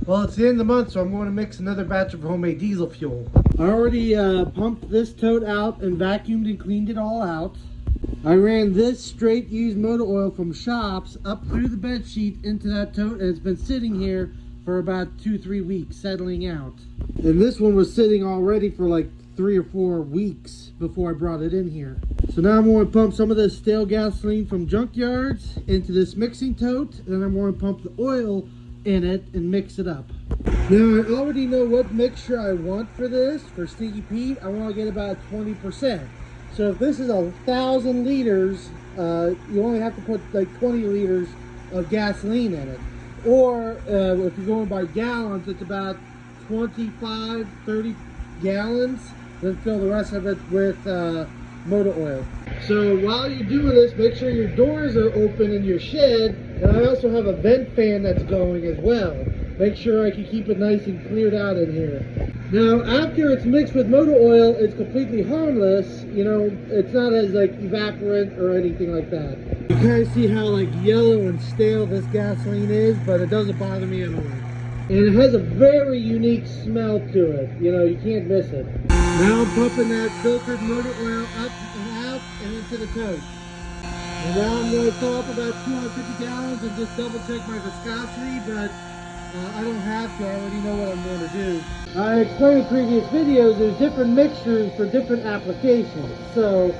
Well, it's the end of the month, so I'm going to mix another batch of homemade diesel fuel. I already pumped this tote out and vacuumed and cleaned it all out. I ran this straight used motor oil from shops up through the bed sheet into that tote, and it's been sitting here for about 2-3 weeks, settling out. And this one was sitting already for like 3 or 4 weeks before I brought it in here. So now I'm going to pump some of this stale gasoline from junkyards into this mixing tote, and then I'm going to pump the oil in it and mix it up. Now I already know what mixture I want for this. For Stinky Pete, I want to get about 20%. So if this is 1,000 liters, you only have to put like 20 liters of gasoline in it. Or if you're going by gallons, it's about 25, 30 gallons. Then fill the rest of it with motor oil. So while you're doing this, make sure your doors are open in your shed. And I also have a vent fan that's going as well. Make sure I can keep it nice and cleared out in here. Now, after it's mixed with motor oil, it's completely harmless. You know, it's not as like evaporant or anything like that. You kind of see how like yellow and stale this gasoline is, but it doesn't bother me at all. And it has a very unique smell to it. You know, you can't miss it. Now I'm pumping that filtered motor oil up and out and into the tote. And now I'm going to fill up about 250 gallons and just double check my viscosity, but I don't have to. I already know what I'm going to do. I explained in previous videos, there's different mixtures for different applications. So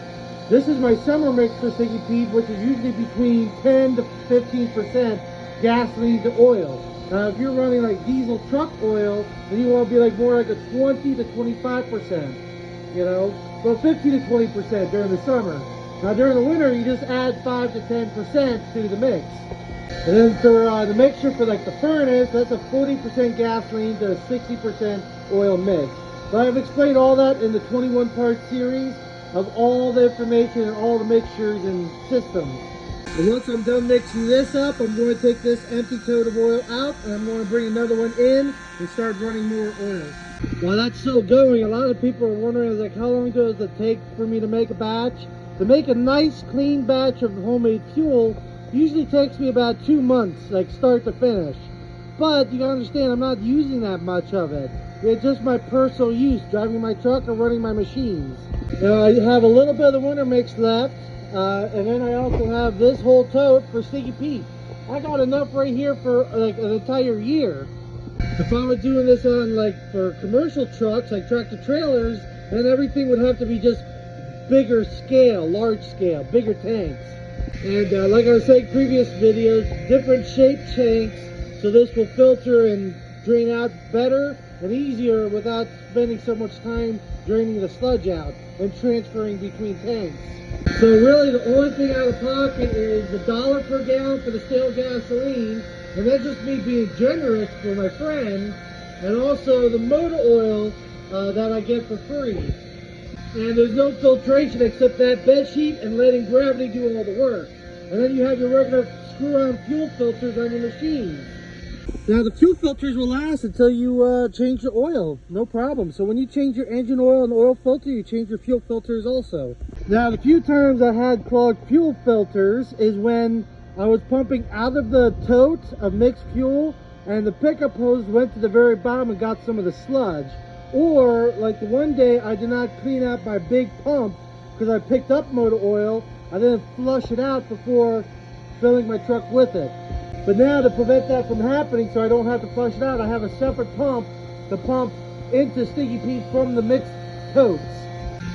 this is my summer mix for Stinky Pete, which is usually between 10 to 15% gasoline to oil. Now if you're running like diesel truck oil, then you want to be like more like a 20 to 25%, you know, well 50 to 20% during the summer. Now during the winter, you just add 5 to 10% to the mix. And then for the mixture for like the furnace, that's a 40% gasoline to a 60% oil mix. But I've explained all that in the 21-part series of all the information and all the mixtures and systems. And once I'm done mixing this up, I'm going to take this empty tote of oil out and I'm going to bring another one in and start running more oil. While that's still going, a lot of people are wondering, like, how long does it take for me to make a batch? To make a nice clean batch of homemade fuel usually takes me about 2 months, like start to finish. But you gotta understand, I'm not using that much of it. It's just my personal use, driving my truck or running my machines. Now I have a little bit of the winter mix left, and then I also have this whole tote for Stinky Pete. I got enough right here for like an entire year. If I were doing this on like for commercial trucks, like tractor trailers, then everything would have to be just bigger scale, large scale, bigger tanks. And like I was saying in previous videos, different shaped tanks, so this will filter and drain out better and easier without spending so much time draining the sludge out and transferring between tanks. So really the only thing out of pocket is the $1 per gallon for the stale gasoline, and that's just me being generous for my friend, and also the motor oil that I get for free. And there's no filtration except that bed sheet and letting gravity do all the work. And then you have your regular screw-on fuel filters on your machines. Now the fuel filters will last until you change the oil, no problem. So when you change your engine oil and oil filter, you change your fuel filters also. Now the few times I had clogged fuel filters is when I was pumping out of the tote of mixed fuel and the pickup hose went to the very bottom and got some of the sludge. Or, like the one day, I did not clean out my big pump because I picked up motor oil. I didn't flush it out before filling my truck with it. But now to prevent that from happening, so I don't have to flush it out, I have a separate pump to pump into Stinky Pete from the mixed totes.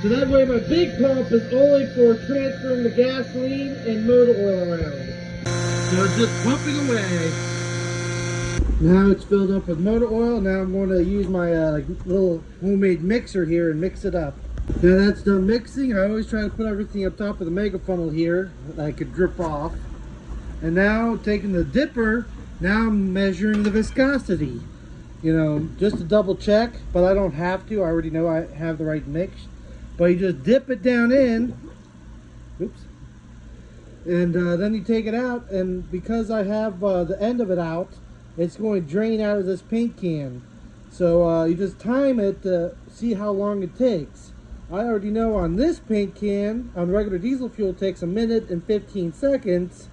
So that way my big pump is only for transferring the gasoline and motor oil around. So it's just pumping away. Now it's filled up with motor oil. Now I'm going to use my little homemade mixer here and mix it up. Now that's done mixing. I always try to put everything up top of the mega funnel here that I could drip off. And now taking the dipper, now I'm measuring the viscosity. You know, just to double check, but I don't have to. I already know I have the right mix. But you just dip it down in. Oops. And then you take it out, and because I have the end of it out, it's going to drain out of this paint can. So you just time it to see how long it takes. I already know on this paint can, on regular diesel fuel, it takes 1 minute and 15 seconds.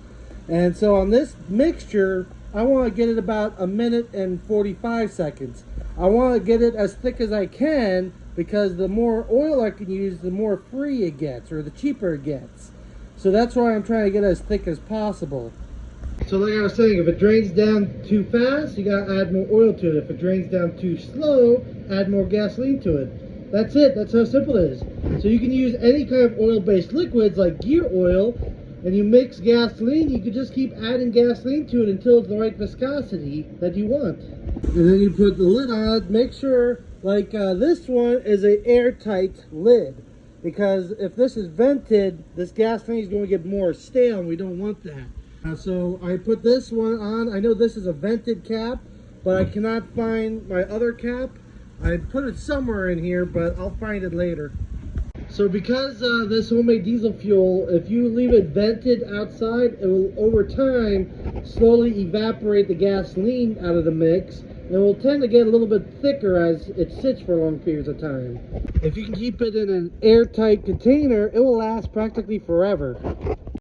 And so on this mixture, I want to get it about 1 minute and 45 seconds. I want to get it as thick as I can because the more oil I can use, the more free it gets, or the cheaper it gets. So that's why I'm trying to get it as thick as possible. So like I was saying, if it drains down too fast, you gotta add more oil to it. If it drains down too slow, add more gasoline to it. That's it. That's how simple it is. So you can use any kind of oil-based liquids like gear oil, and you mix gasoline, you can just keep adding gasoline to it until it's the right viscosity that you want. And then you put the lid on it. Make sure, like this one is an airtight lid, because if this is vented, this gasoline is going to get more stale, and we don't want that. So I put this one on. I know this is a vented cap, but I cannot find my other cap. I put it somewhere in here, but I'll find it later. So because this homemade diesel fuel, if you leave it vented outside, it will over time slowly evaporate the gasoline out of the mix, and it will tend to get a little bit thicker as it sits for long periods of time. If you can keep it in an airtight container, it will last practically forever.